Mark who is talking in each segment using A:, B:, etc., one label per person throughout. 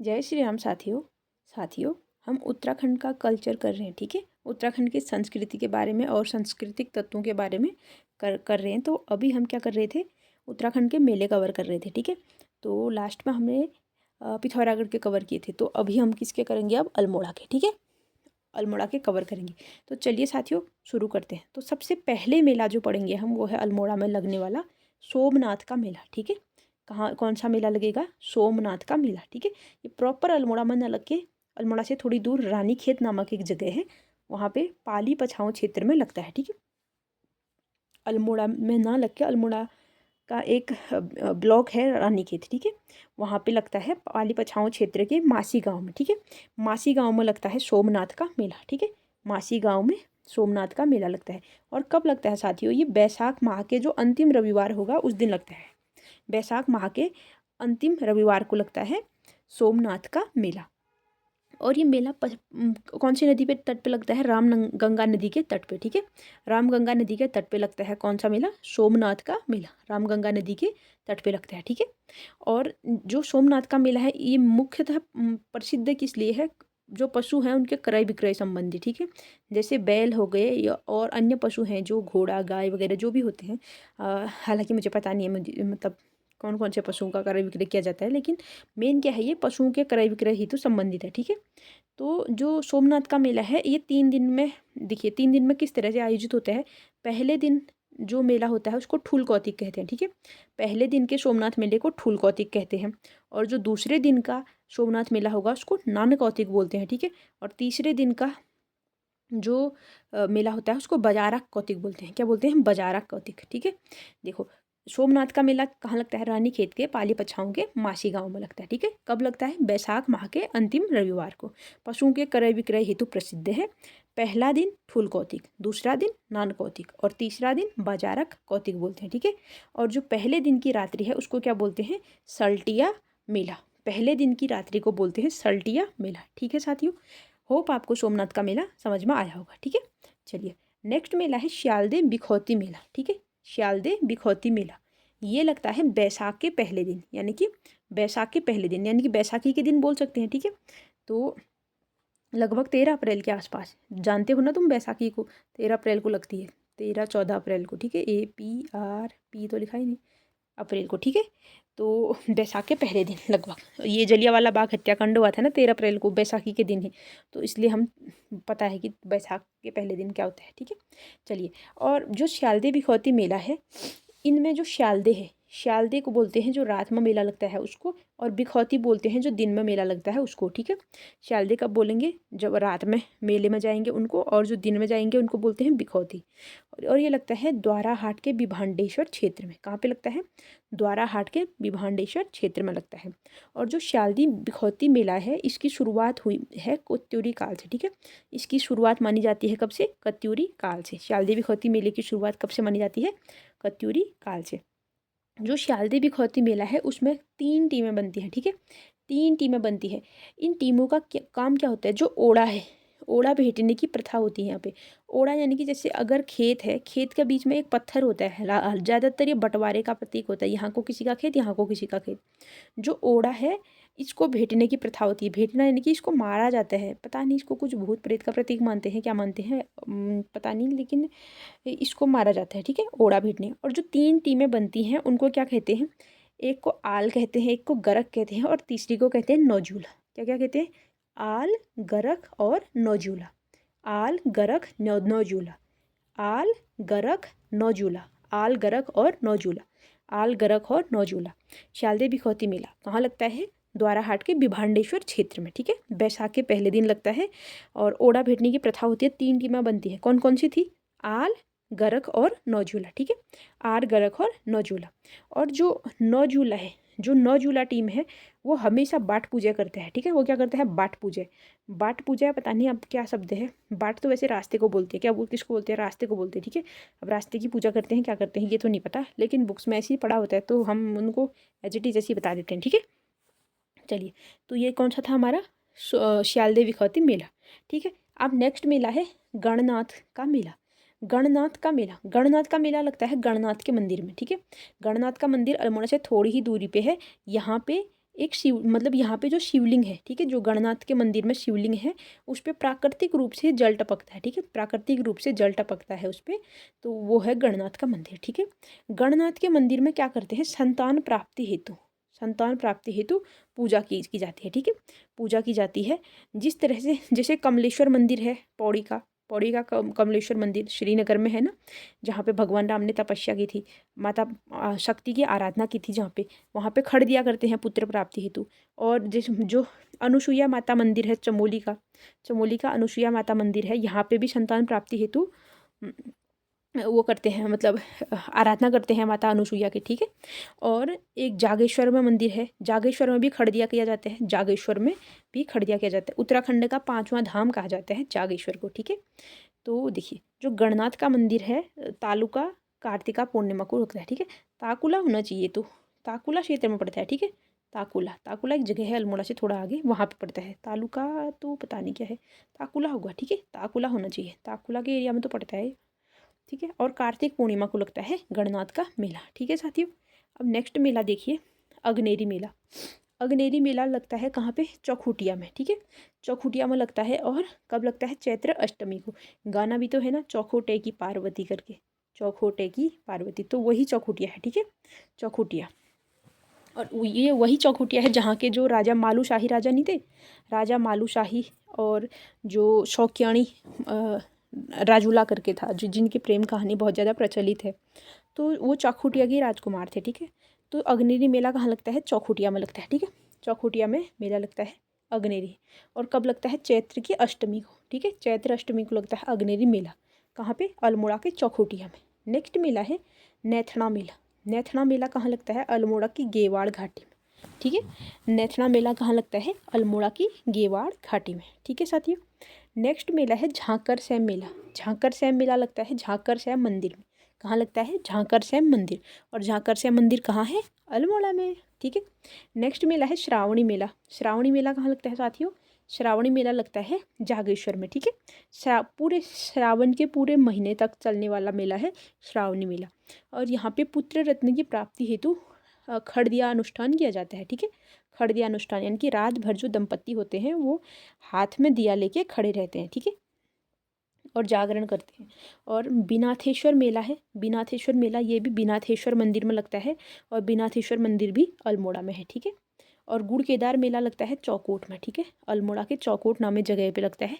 A: जय श्री राम साथियों हम उत्तराखंड का कल्चर कर रहे हैं। ठीक है, उत्तराखंड की संस्कृति के बारे में और सांस्कृतिक तत्वों के बारे में कर रहे हैं। तो अभी हम क्या कर रहे थे, उत्तराखंड के मेले कवर कर रहे थे। ठीक है, तो लास्ट में हमने पिथौरागढ़ के कवर किए थे। तो अभी हम किसके करेंगे, अब अल्मोड़ा के। ठीक है, अल्मोड़ा के कवर करेंगे। तो चलिए साथियों शुरू करते हैं। तो सबसे पहले मेला जो पढ़ेंगे हम, वो है अल्मोड़ा में लगने वाला सोमनाथ का मेला। ठीक है, कहाँ कौन सा मेला लगेगा, सोमनाथ का मेला। ठीक है, ये प्रॉपर अल्मोड़ा में न लग के, अल्मोड़ा से थोड़ी दूर रानीखेत नामक एक जगह है, वहाँ पे पाली पछाऊ क्षेत्र में लगता है। ठीक है, अल्मोड़ा में ना लग के, अल्मोड़ा का एक ब्लॉक है रानीखेत। ठीक है, वहाँ पे लगता है पाली पछाऊ क्षेत्र के मासी गांव में। ठीक है, मासी गांव में लगता है सोमनाथ का मेला। ठीक है, मासी गांव में सोमनाथ का मेला लगता है। और कब लगता है साथियों, ये बैसाख माह के जो अंतिम रविवार होगा उस दिन लगता है। बैसाख माह के अंतिम रविवार को लगता है सोमनाथ का मेला। और ये मेला कौन सी नदी पे तट पे लगता है, गंगा नदी के तट पे। ठीक है, राम गंगा नदी के तट पे लगता है कौन सा मेला, सोमनाथ का मेला, राम गंगा नदी के तट पे लगता है। ठीक है, और जो सोमनाथ का मेला है ये मुख्यतः प्रसिद्ध किस लिए है, जो पशु हैं उनके क्रय विक्रय संबंधी। ठीक है, जैसे बैल हो गए या और अन्य पशु हैं, जो घोड़ा गाय वगैरह जो भी होते हैं। हालांकि मुझे पता नहीं है, मुझे मतलब कौन कौन से पशुओं का क्रय विक्रय किया जाता है, लेकिन मेन क्या है, ये पशुओं के क्रय विक्रय ही तो संबंधित है। ठीक है, तो जो सोमनाथ का मेला है ये 3 दिन में, देखिए 3 दिन में किस तरह से आयोजित होता है। पहले दिन जो मेला होता है उसको ठूल कौतिक कहते हैं। ठीक है, पहले दिन के सोमनाथ मेले को ठूल कौतिक कहते हैं। और जो दूसरे दिन का सोमनाथ मेला होगा उसको नान कौतिक बोलते हैं। ठीक है, और तीसरे दिन का जो मेला होता है उसको बाजारा कौतिक बोलते हैं। क्या बोलते हैं, बाजारा कौतिक। ठीक है, देखो सोमनाथ का मेला कहाँ लगता है, रानीखेत के पाली पछाऊ के मासी गांव में लगता है। ठीक है, कब लगता है, बैसाख माह के अंतिम रविवार को। पशुओं के क्रय विक्रय हेतु प्रसिद्ध है। पहला दिन फूल कौतिक, दूसरा दिन नान कौतिक और तीसरा दिन बाजारक कौतिक बोलते हैं। ठीक है, और जो पहले दिन की रात्रि है उसको क्या बोलते हैं, सल्टिया मेला। पहले दिन की रात्रि को बोलते हैं सल्टिया मेला। ठीक है साथियों, होप आपको सोमनाथ का मेला समझ में आया होगा। ठीक है, चलिए नेक्स्ट मेला है श्यालदे बिखौती मेला। ठीक है, श्यालदे बिखौती मेला ये लगता है बैसाख के पहले दिन, यानी कि बैसाख के पहले दिन, यानी कि बैसाखी के दिन बोल सकते हैं। ठीक है, तो लगभग 13 अप्रैल के आसपास, जानते हो ना तुम बैसाखी को, 13 अप्रैल को लगती है, 13-14 अप्रैल को। ठीक है, APR तो लिखा ही नहीं, अप्रैल को। ठीक है, तो बैसाख के पहले दिन लगभग, ये जलियांवाला बाग हत्याकांड हुआ था ना 13 अप्रैल को, बैसाखी के दिन ही, तो इसलिए हम पता है कि बैसाख के पहले दिन क्या होता है। ठीक है, चलिए, और जो श्यालदे बिखौती मेला है, इनमें जो श्यालदे है, श्यालदे को बोलते हैं जो रात में मेला लगता है उसको, और बिखौती बोलते हैं जो दिन में मेला लगता है उसको। ठीक है, श्यालदे कब बोलेंगे, जब रात में मेले में जाएंगे उनको, और जो दिन में जाएंगे उनको बोलते हैं बिखौती। और ये लगता है द्वाराहाट के विभांडेश्वर क्षेत्र में। कहाँ पे लगता है, द्वाराहाट के विभांडेश्वर क्षेत्र में लगता है। और जो श्यालदी बिखौती मेला है इसकी शुरुआत हुई है कत्यूरी काल से। ठीक है, इसकी शुरुआत मानी जाती है कब से, कत्यूरी काल से। श्यालदी बिखौती मेले की शुरुआत कब से मानी जाती है, कत्यूरी काल से। जो श्यालदी बिखौती मेला है उसमें 3 टीमें बनती हैं। ठीक है, 3 टीमें बनती है। इन टीमों का काम क्या होता है, जो ओड़ा है, ओड़ा भेटने की प्रथा होती है यहाँ पे। ओड़ा यानी कि जैसे अगर खेत है, खेत के बीच में एक पत्थर होता है, ज़्यादातर ये बंटवारे का प्रतीक होता है, यहाँ को किसी का खेत, यहाँ को किसी का खेत। जो ओड़ा है इसको भेटने की प्रथा होती है। भेटना यानी कि इसको मारा जाता है, पता नहीं इसको कुछ भूत प्रेत का प्रतीक मानते हैं, क्या मानते हैं पता नहीं, लेकिन इसको मारा जाता है। ठीक है, ओड़ा भेटने। और जो 3 टीमें बनती हैं उनको क्या कहते हैं, एक को आल कहते हैं, एक को गरक कहते हैं, और तीसरी को कहते हैं नौजूला। क्या क्या कहते हैं, आल गरक और नौजूला। आल गरक नौजूला, आल गरक नौजूला, आल गरक और नौजूला, आल गरक और नौजूला। श्यालदे बिखौती मेला कहाँ लगता है, द्वाराहाट के विभांडेश्वर क्षेत्र में। ठीक है, बैसाख के पहले दिन लगता है। और ओड़ा भेटने की प्रथा होती है, 3 टीमें बनती हैं, कौन कौन सी थी, आल गरक और नौजूला। ठीक है, आर गरक और नौजूला। और जो नौजूला है, जो नौजूला टीम है वो हमेशा बाट पूजा करते हैं। ठीक है, वो क्या करते हैं, बाट पूजा। बाट पूजा पता नहीं अब क्या शब्द है, बाट तो वैसे रास्ते को बोलते हैं, क्या किसको बोलते हैं, रास्ते को बोलते हैं। ठीक है, अब रास्ते की पूजा करते हैं, क्या करते हैं ये तो नहीं पता, लेकिन बुक्स में ऐसे ही पढ़ा होता है तो हम उनको एज इट इज ऐसे ही बता देते हैं। ठीक है, चलिए, तो ये कौन सा था हमारा, श्यालदे बिखौती मेला। ठीक है, अब नेक्स्ट मेला है गणनाथ का मेला। गणनाथ का मेला, गणनाथ का मेला लगता है गणनाथ के मंदिर में। ठीक है, गणनाथ का मंदिर अल्मोड़ा से थोड़ी ही दूरी पे है। यहाँ पे एक शिव मतलब यहाँ पे जो शिवलिंग है, ठीक है, जो गणनाथ के मंदिर में शिवलिंग है उस पे प्राकृतिक रूप से जल टपकता है, ठीक है, प्राकृतिक रूप से जल टपकता है उस पे, तो वो है गणनाथ का मंदिर, ठीक है। गणनाथ के मंदिर में क्या करते हैं, संतान प्राप्ति हेतु पूजा की जाती है, ठीक है, पूजा की जाती है। जिस तरह से जैसे कमलेश्वर मंदिर है कमलेश्वर मंदिर श्रीनगर में है ना, जहाँ पे भगवान राम ने तपस्या की थी, माता शक्ति की आराधना की थी, जहाँ पे वहाँ पे खड़ दिया करते हैं पुत्र प्राप्ति हेतु। और जिस जो अनुसुईया माता मंदिर है चमोली का अनुसुईया माता मंदिर है, यहाँ पे भी संतान प्राप्ति हेतु वो करते हैं, मतलब आराधना करते हैं माता अनुसुईया की, ठीक है। और एक जागेश्वर में मंदिर है, जागेश्वर में भी खड़दिया किया जाता है, जागेश्वर में भी खड़दिया किया जाता है। उत्तराखंड का 5वां धाम कहा जाता है जागेश्वर को, ठीक है। तो देखिए जो गणनाथ का मंदिर है तालुका कार्तिका पूर्णिमा को लगता है, ठीक है। ताकुला होना चाहिए, तो ताकुला क्षेत्र में पड़ता है, ठीक है। ताकुला एक जगह है अल्मोड़ा से थोड़ा आगे, वहाँ पे पड़ता है। तालुका तो पता नहीं क्या है, ताकुला होगा, ठीक है, ताकुला होना चाहिए, ताकुला के एरिया में तो पड़ता है, ठीक है। और कार्तिक पूर्णिमा को लगता है गणनाथ का मेला, ठीक है साथियों। अब नेक्स्ट मेला देखिए, अग्नेरी मेला। अग्नेरी मेला लगता है कहाँ पे, चौखुटिया में, ठीक है, चौखुटिया में लगता है। और कब लगता है, चैत्र अष्टमी को। गाना भी तो है ना, चौखोटे की पार्वती करके, चौखोटे की पार्वती, तो वही चौखुटिया है, ठीक है, चौखुटिया। और ये वही चौखुटिया है जहाँ के जो राजा मालूशाही राजा नहीं थे, राजा मालूशाही और जो शौकियाणी राजूला करके था, जो जिनकी प्रेम कहानी बहुत ज़्यादा प्रचलित है, तो वो चौखुटिया के राजकुमार थे, ठीक है। तो अग्नेरी मेला कहाँ लगता है, चौखुटिया में लगता है, ठीक है, चौखुटिया में मेला लगता है अग्नेरी। और कब लगता है, चैत्र की अष्टमी को, ठीक है, चैत्र अष्टमी को लगता है अग्नेरी मेला। कहाँ पे, अल्मोड़ा के चौखुटिया में। नेक्स्ट मेला है नेथना मेला। नेथना मेला कहाँ लगता है, अल्मोड़ा की गेवाड़ घाटी में, ठीक है। नेथना मेला कहाँ लगता है, अल्मोड़ा की गेवाड़ घाटी में, ठीक है साथियों। नेक्स्ट मेला है झांकर सैम मेला। झांकर सैम मेला लगता है झांकर सैम मंदिर में। कहाँ लगता है, झांकर सैम मंदिर। और झांकर सैम मंदिर कहाँ है, अल्मोड़ा में, ठीक है। नेक्स्ट मेला है श्रावणी मेला। श्रावणी मेला कहाँ लगता है साथियों, श्रावणी मेला लगता है जागेश्वर में, ठीक है। पूरे श्रावण के पूरे महीने तक चलने वाला मेला है श्रावणी मेला। और यहाँ पे पुत्र रत्न की प्राप्ति हेतु खड़दिया अनुष्ठान किया जाता है, ठीक है। खड़दिया अनुष्ठान यानी कि रात भर जो दंपत्ति होते हैं वो हाथ में दिया लेके खड़े रहते हैं, ठीक है, और जागरण करते हैं। और बिनाथेश्वर मेला है, बिनाथेश्वर मेला ये भी बिनाथेश्वर मंदिर में लगता है, और बिनाथेश्वर मंदिर भी अल्मोड़ा में है, ठीक है। और गुड़ केदार मेला लगता है चौकोट में, ठीक है, अल्मोड़ा के चौकोट नामी जगह पे लगता है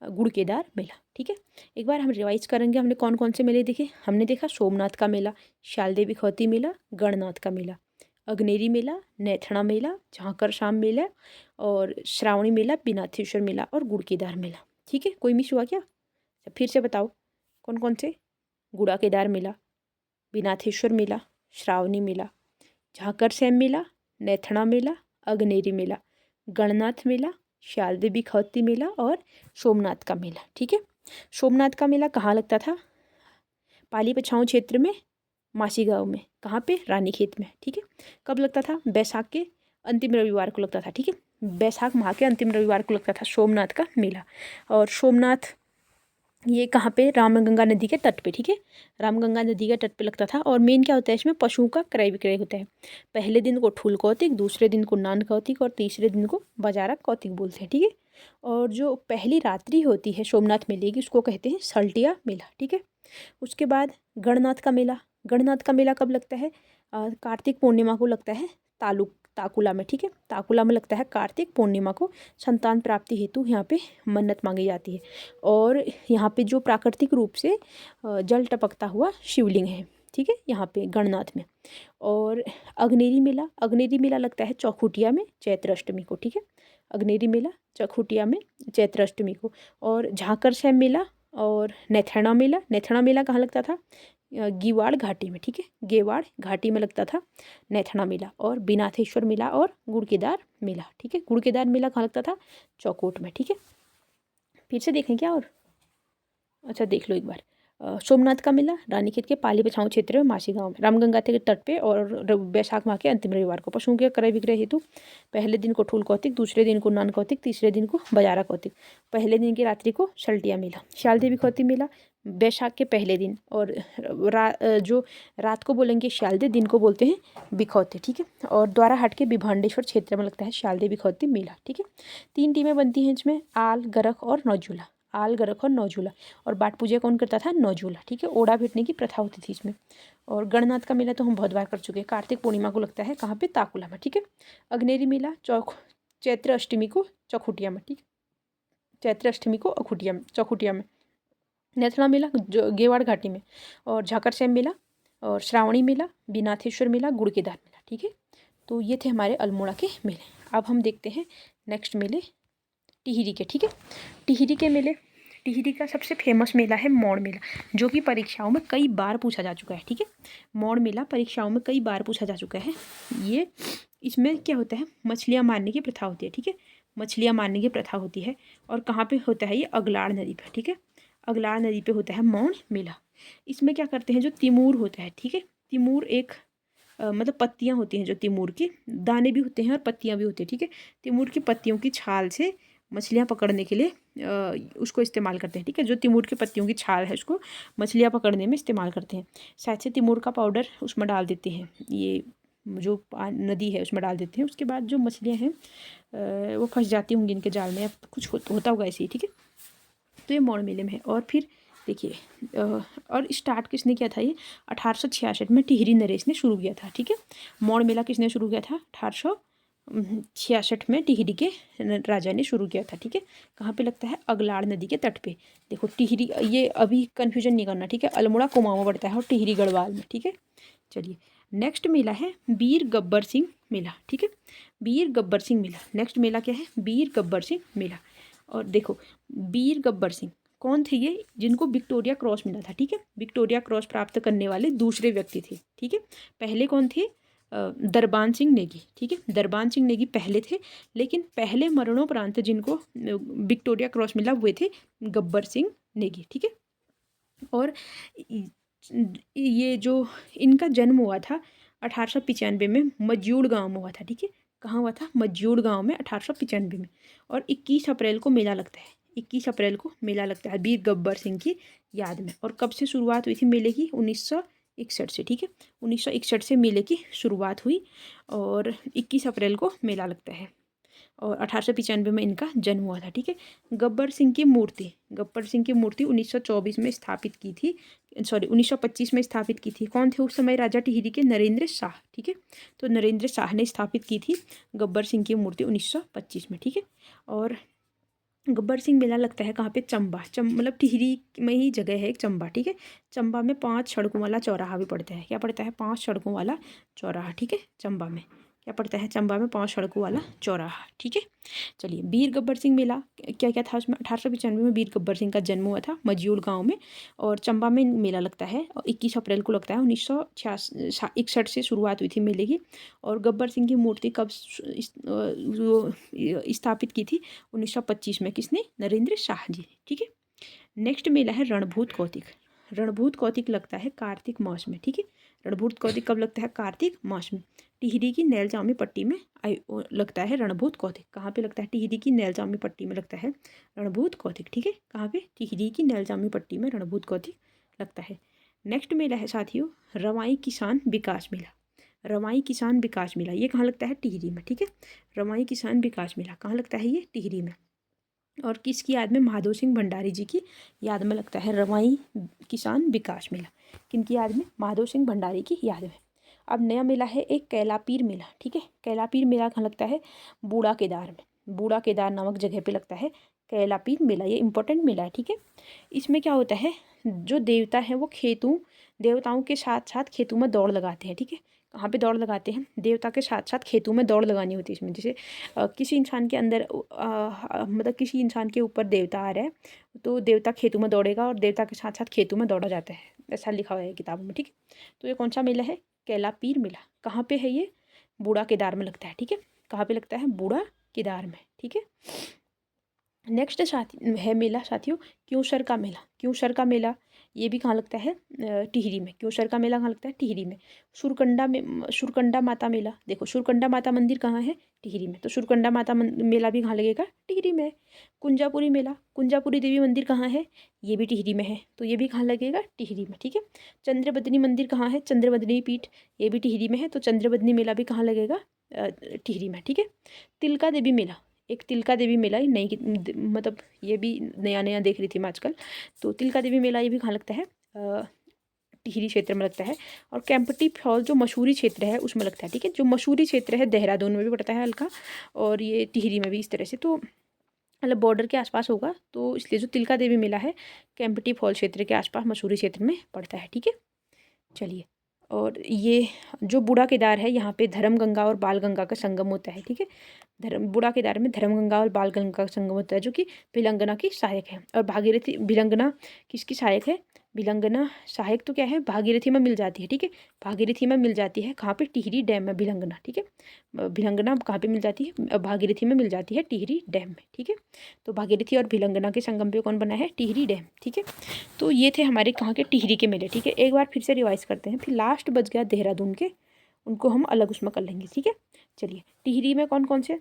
A: गुड़ केदार मेला, ठीक है। एक बार हम रिवाइज करेंगे, हमने कौन कौन से मेले देखे। हमने देखा सोमनाथ का मेला, शालदेवी खौती मेला, गणनाथ का मेला, अग्नेरी मेला, नेथणा मेला, झांकर शाम मेला, और श्रावणी मेला, बिनाथेश्वर मेला, और गुड़ केदार मेला, ठीक है। कोई मिस हुआ क्या, फिर से बताओ कौन कौन से, गुड़ा केदार मेला, बिनाथेश्वर मेला, श्रावणी मेला, झाकर सैम मेला, नेथणा मेला, अग्नेरी मेला, गणनाथ मेला, शालदेवी खौती मेला, और सोमनाथ का मेला, ठीक है। सोमनाथ का मेला कहाँ लगता था, पाली पछाऊ क्षेत्र में, मासी गांव में, कहाँ पे, रानीखेत में, ठीक है। कब लगता था, बैसाख के अंतिम रविवार को लगता था, ठीक है, बैसाख माह के अंतिम रविवार को लगता था सोमनाथ का मेला। और सोमनाथ ये कहाँ पे, रामगंगा नदी के तट पे, ठीक है, रामगंगा नदी के तट पे लगता था। और मेन क्या होता है इसमें, पशुओं का क्रय विक्रय होता है। पहले दिन को ठुल कौतिक, दूसरे दिन को नान कौतिक, और तीसरे दिन को बाजारा कौतिक बोलते हैं, ठीक है। और जो पहली रात्रि होती है सोमनाथ मेले की उसको कहते हैं सल्टिया मेला, ठीक है। उसके बाद गणनाथ का मेला। गणनाथ का मेला कब लगता है, कार्तिक पूर्णिमा को लगता है ताकुला में, ठीक है, ताकुला में लगता है कार्तिक पूर्णिमा को। संतान प्राप्ति हेतु यहाँ पे मन्नत मांगी जाती है। और यहाँ पे जो प्राकृतिक रूप से जल टपकता हुआ शिवलिंग है, ठीक है, यहाँ पे गणनाथ में। और अग्नेरी मेला लगता है चौखुटिया में चैत्र अष्टमी को, ठीक है, अग्नेरी मेला चौखुटिया में चैत्र अष्टमी को। और झाकर सैम मेला और नेथणा मेला कहाँ लगता था, गीवाड़ घाटी में, ठीक है, गेवाड़ घाटी में लगता था नेथणा मेला। और बिनाथेश्वर मेला और गुड़ केदार मेला, ठीक है, गुड़ केदार मेला कहाँ लगता था, चौकोट में, ठीक है। फिर से देखें क्या, और अच्छा देख लो एक बार। सोमनाथ का मेला रानीखेत के पाली बछाऊ क्षेत्र में मासी गांव में, रामगंगा के तट पे और बैसाख माह के अंतिम रविवार को। पशुओं के क्रय विक्रय हेतु पहले दिन को ठूल कौतिक, दूसरे दिन को नन कौतिक, तीसरे दिन को बजारा कौतिक, पहले दिन की रात्रि को शल्टिया मेला। श्याल देवी कौतिक मेला बैसाख के पहले दिन, और जो रात को बोलेंगे श्यालदे, दिन को बोलते हैं बिखौती, ठीक है। और द्वारा हाट के विभांडेश्वर क्षेत्र में लगता है श्यालदे बिखौती मेला, ठीक है। 3 टीमें बनती हैं इसमें, आल, गरख और नौजूला। आल, गरख और नौजूला। और बाट पूजा कौन करता था? नौजूला, ठीक है। ओढ़ा भेटने की प्रथा होती थी इसमें। और गणनाथ का मेला तो हम बहुत बार कर चुके हैं, कार्तिक पूर्णिमा को लगता है, कहाँ पे? ताकुला में, ठीक है। अग्नेरी मेला चैत्र अष्टमी को चौखुटिया में, ठीक है। चैत्र अष्टमी को चौखुटिया में। नेथड़ा मेला जो गेवाड़ घाटी में। और झाकरसेम मेला और श्रावणी मेला, बिनाथेश्वर मेला, गुड़केदार मेला, ठीक है। तो ये थे हमारे अल्मोड़ा के मेले। अब हम देखते हैं नेक्स्ट मेले टिहरी के, ठीक है। टिहरी के मेले, टिहरी का सबसे फेमस मेला है मौड़ मेला, जो कि परीक्षाओं में कई बार पूछा जा चुका है, ठीक है। मौड़ मेला परीक्षाओं में कई बार पूछा जा चुका है। ये इसमें क्या होता है? मछलियाँ मारने की प्रथा होती है, ठीक है। मछलियाँ मारने की प्रथा होती है। और कहाँ पे होता है? ये अगलाड़ नदी पर, ठीक है। अगलाड़ नदी पे होता है मौड़ मेला। इसमें क्या करते हैं? जो तिमूर होता है, ठीक है। तिमूर एक मतलब पत्तियां होती हैं, जो तिमूर की दाने भी होते हैं और पत्तियां भी होती हैं, ठीक है। तिमूर की पत्तियों की छाल से मछलियां पकड़ने के लिए उसको इस्तेमाल करते हैं, ठीक है। जो तिमूर की पत्तियों की छाल है उसको मछलियां पकड़ने में इस्तेमाल करते हैं। शायद से तिमूर का पाउडर उसमें डाल देते हैं, ये जो नदी है उसमें डाल देते हैं। उसके बाद जो मछलियाँ हैं वो फंस जाती होंगी इनके जाल में, या कुछ होता होगा ऐसे ही, ठीक है। तो ये मौड़ मेले में है। और फिर देखिए और स्टार्ट किसने किया था? ये 1866 में टिहरी नरेश ने शुरू किया था, ठीक है। मौड़ मेला किसने शुरू किया था? 1866 में टिहरी के राजा ने शुरू किया था, ठीक है। कहाँ पे लगता है? अगलाड़ नदी के तट पे। देखो टिहरी, ये अभी कन्फ्यूजन नहीं करना, ठीक है। अल्मोड़ा कुमाऊं में पड़ता है और टिहरी गढ़वाल में, ठीक है। चलिए नेक्स्ट मेला है वीर गब्बर सिंह मेला, ठीक है। वीर गब्बर सिंह मेला, नेक्स्ट मेला क्या है? वीर गब्बर सिंह मेला। और देखो वीर गब्बर सिंह कौन थे? ये जिनको विक्टोरिया क्रॉस मिला था, ठीक है। विक्टोरिया क्रॉस प्राप्त करने वाले दूसरे व्यक्ति थे, ठीक है। पहले कौन थे? दरबान सिंह नेगी, ठीक है। दरबान सिंह नेगी पहले थे, लेकिन पहले मरणोपरांत जिनको विक्टोरिया क्रॉस मिला हुए थे गब्बर सिंह नेगी, ठीक है। और ये जो इनका जन्म हुआ था 1895 में मज्यूड़ गांव में हुआ था, ठीक है। कहाँ हुआ था? मज्यूड़ गांव में 1895 में। और 21 अप्रैल को मेला लगता है, 21 अप्रैल को मेला लगता है वीर गब्बर सिंह की याद में। और कब से शुरुआत हुई थी मेले की? 1961 से, ठीक है। 1961 से मेले की शुरुआत हुई और 21 अप्रैल को मेला लगता है। और 1895 में इनका जन्म हुआ था, ठीक है। गब्बर सिंह की मूर्ति, गब्बर सिंह की मूर्ति 1924 में स्थापित की थी, सॉरी 1925 में स्थापित की थी। कौन थे उस समय? राजा टिहरी के नरेंद्र शाह, ठीक है। तो नरेंद्र शाह ने स्थापित की थी गब्बर सिंह की मूर्ति 1925 में, ठीक है। और गब्बर सिंह मेला लगता है कहाँ पे? चंबा, मतलब टिहरी में ही जगह है एक चंबा, ठीक है। चंबा में 5 सड़कों वाला चौराहा भी पड़ता है। क्या पड़ता है? 5 सड़कों वाला चौराहा, ठीक है। चंबा में क्या पड़ता है? चंबा में 5 सड़कों वाला चौराहा, ठीक है। चलिए वीर गब्बर सिंह मेला क्या क्या था उसमें? 1895 में वीर गब्बर सिंह का जन्म हुआ था मज्यूल गांव में, और चंबा में मेला लगता है और 21 अप्रैल को लगता है। 1961 से शुरुआत हुई थी मेले की। और गब्बर सिंह की मूर्ति कब स्थापित की थी? 1925 में। किसने? नरेंद्र शाह जी, ठीक है। नेक्स्ट मेला है रणभूत कौतिक। रणभूत कौतिक लगता है कार्तिक मास में, ठीक है। रणभूत कौतिक कब लगता है? कार्तिक मास में। टिहरी की नैलजामी पट्टी में लगता है रणभूत कौतिक। कहाँ पे लगता है? टिहरी की नैलजामी पट्टी में लगता है रणभूत कौतिक, ठीक है। कहाँ पे? टिहरी की नैलजामी पट्टी में रणभूत कौतिक लगता है। नेक्स्ट मेला है साथियों रवाई किसान विकास मेला। रवाई किसान विकास मेला ये कहाँ लगता है? टिहरी में, ठीक है। रवाई किसान विकास मेला कहाँ लगता है? ये टिहरी में। और किसकी याद में? महादेव सिंह भंडारी जी की याद में लगता है रवाई किसान विकास मेला। किनकी याद में? महादेव सिंह भंडारी की याद में। अब नया मेला है एक कैलापीर मेला, ठीक है। कैलापीर मेला कहाँ लगता है? बूढ़ा केदार में। बूढ़ा केदार नामक जगह पे लगता है कैलापीर मेला। ये इंपॉर्टेंट मेला है, ठीक है। इसमें क्या होता है? जो देवता है वो देवताओं के साथ साथ खेतों में दौड़ लगाते हैं, ठीक है। कहाँ पे दौड़ लगाते हैं? देवता के साथ साथ खेतों में दौड़ लगानी होती है इसमें। जैसे किसी इंसान के अंदर मतलब किसी इंसान के ऊपर देवता आ रहा है तो देवता खेतों में दौड़ेगा और देवता के साथ साथ खेतों में दौड़ा जाता है, ऐसा लिखा हुआ है किताबों में, ठीक है। तो ये कौन सा मेला है? कैलापीर मेला। कहाँ पे है ये? बूढ़ा केदार में लगता है, ठीक है। कहाँ पे लगता है? बूढ़ा केदार में, ठीक है। नेक्स्ट साथी है मेला साथियों क्यूसर का मेला। क्यूसर का मेला ये भी कहाँ लगता है, टिहरी में। क्योंसर का मेला कहाँ लगता है, टिहरी में। शुरकंडा माता मेला, देखो शुरकंडा माता मंदिर कहाँ है, टिहरी में, तो शुरकंडा माता मेला भी कहाँ लगेगा, टिहरी में। कुंजापुरी मेला, कुंजापुरी देवी मंदिर कहाँ है, ये भी टिहरी में है, तो ये भी कहाँ लगेगा, टिहरी में, ठीक है। चंद्रबदनी मंदिर कहाँ है, चंद्रबदनी पीठ, ये भी टिहरी में है, तो चंद्रबदनी मेला भी कहाँ लगेगा, टिहरी में, ठीक है। तिलका देवी मेला, एक तिलका देवी मेला ही नई मतलब ये भी नया नया देख रही थी मैं आजकल, तो तिलका देवी मेला ये भी कहाँ लगता है, टिहरी क्षेत्र में लगता है। और कैंपटी फॉल जो मसूरी क्षेत्र है उसमें लगता है, ठीक है। जो मसूरी क्षेत्र है देहरादून में भी पड़ता है हल्का, और ये टिहरी में भी इस तरह से, तो मतलब बॉर्डर के आसपास होगा, तो इसलिए जो तिलका देवी मेला है कैंपटी फॉल क्षेत्र के आसपास मसूरी क्षेत्र में पड़ता है, ठीक है। चलिए, और ये जो बूढ़ा केदार है यहाँ पे धर्म गंगा और बाल गंगा का संगम होता है, ठीक है। बूढ़ा केदार में धर्म गंगा और बाल गंगा का संगम होता है, जो कि भिलंगना की सहायक है। और भागीरथी भिलंगना किसकी सहायक है, भिलंगना सहायक तो क्या है, भागीरथी में मिल जाती है, ठीक है। भागीरथी में मिल जाती है, कहाँ पे, टिहरी डैम में भिलंगना, ठीक है। भिलंगना कहाँ पे मिल जाती है, भागीरथी में मिल जाती है, टिहरी डैम में, ठीक है। तो भागीरथी और भिलंगना के संगम पे कौन बना है, टिहरी डैम, ठीक है। तो ये थे हमारे कहाँ के, टिहरी के मेले, ठीक है। एक बार फिर से रिवाइज करते हैं, फिर लास्ट बच गया देहरादून के, उनको हम अलग उसमें कर लेंगे, ठीक है। चलिए, टिहरी में कौन कौन से,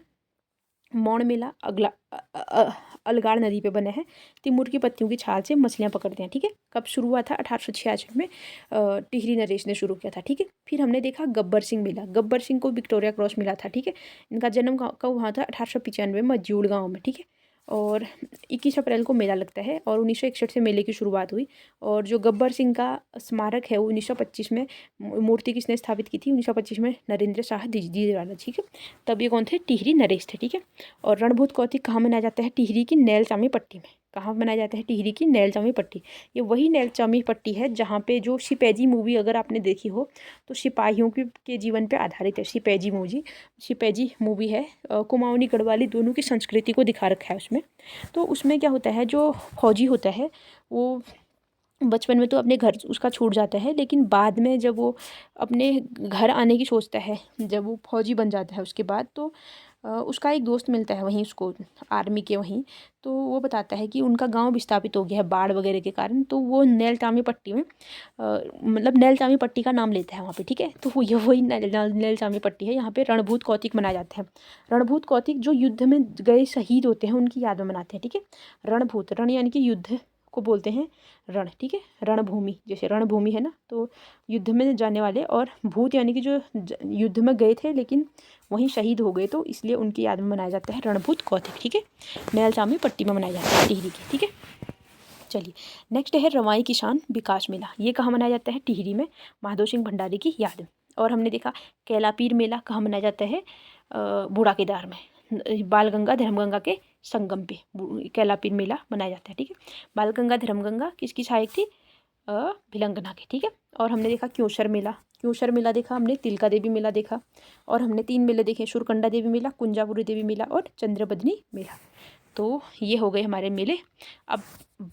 A: मौन मेला अलगाड़ नदी पे बना है, तिमुर की पत्तियों की छाल से मछलियाँ पकड़ते हैं, ठीक है। कब शुरू हुआ था, 1866 में टिहरी नरेश ने शुरू किया था, ठीक है। फिर हमने देखा गब्बर सिंह मेला, गब्बर सिंह को विक्टोरिया क्रॉस मिला था, ठीक है। इनका जन्म कब हुआ था, 1895 में मजूड़ गाँव में, ठीक है। और 21 अप्रैल को मेला लगता है, और 1961 से मेले की शुरुआत हुई। और जो गब्बर सिंह का स्मारक है वो 1925 में, मूर्ति किसने स्थापित की थी, 1925 में नरेंद्र शाह दीजवाला, ठीक है। तब ये कौन थे, टिहरी नरेश थे, ठीक है। और रणभूत कौतिक कहाँ मनाया जाता है, टिहरी की नैलचामी पट्टी में। कहाँ मनाया जाता है, टिहरी की नैलचामी पट्टी। ये वही नैलचामी पट्टी है जहाँ पे जो शिपैजी मूवी अगर आपने देखी हो, तो सिपाहियों के जीवन पे आधारित है शिपैजी मूवी है। कुमाऊनी गढ़वाली दोनों की संस्कृति को दिखा रखा है उसमें। तो उसमें क्या होता है, जो फौजी होता है वो बचपन में तो अपने घर उसका छूट जाता है, लेकिन बाद में जब वो अपने घर आने की सोचता है, जब वो फौजी बन जाता है उसके बाद, तो उसका एक दोस्त मिलता है वहीं उसको, आर्मी के वहीं। तो वो बताता है कि उनका गांव विस्थापित हो गया है बाढ़ वगैरह के कारण, तो वो नैलचामी पट्टी में मतलब नैलचामी पट्टी का नाम लेता है वहाँ पे, ठीक है। तो ये वही नैलचामी पट्टी है, यहाँ पे रणभूत कौतिक मनाया जाता है। रणभूत कौतिक जो युद्ध में गए शहीद होते हैं उनकी याद में मनाते हैं, ठीक है। रणभूत, रण यानी कि युद्ध को बोलते हैं रण, ठीक है। रणभूमि, जैसे रणभूमि है ना, तो युद्ध में जाने वाले, और भूत यानी कि जो युद्ध में गए थे लेकिन वहीं शहीद हो गए, तो इसलिए उनकी याद में मनाया जाता है रणभूत कौतिक, ठीक है। नैलचामी पट्टी में मनाया जाता है टिहरी की, ठीक है। चलिए, नेक्स्ट है रवाई किसान विकास मेला। ये कहाँ मनाया जाता है, टिहरी में, महादेव सिंह भंडारी की याद में। और हमने देखा कैलापीर मेला कहाँ मनाया जाता है, बूढ़ा केदार में, बालगंगा धर्मगंगा के संगम पे कैलापीर मेला मनाया जाता है, ठीक है। बालगंगा धर्मगंगा किसकी सहायक थी, भिलंगना के, ठीक है। और हमने देखा क्योंसर मेला देखा हमने, तिलका देवी मेला देखा, और हमने 3 मेले देखे, शुरकंडा देवी मेला, कुंजापुरी देवी मेला और चंद्रबदनी मेला। तो ये हो गए हमारे मेले। अब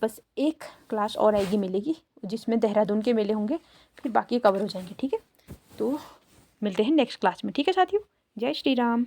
A: बस एक क्लास और आएगी मेले की, जिसमें देहरादून के मेले होंगे, फिर बाकी कवर हो जाएंगे, ठीक है। तो मिलते हैं नेक्स्ट क्लास में, ठीक है साथियों। जय श्री राम।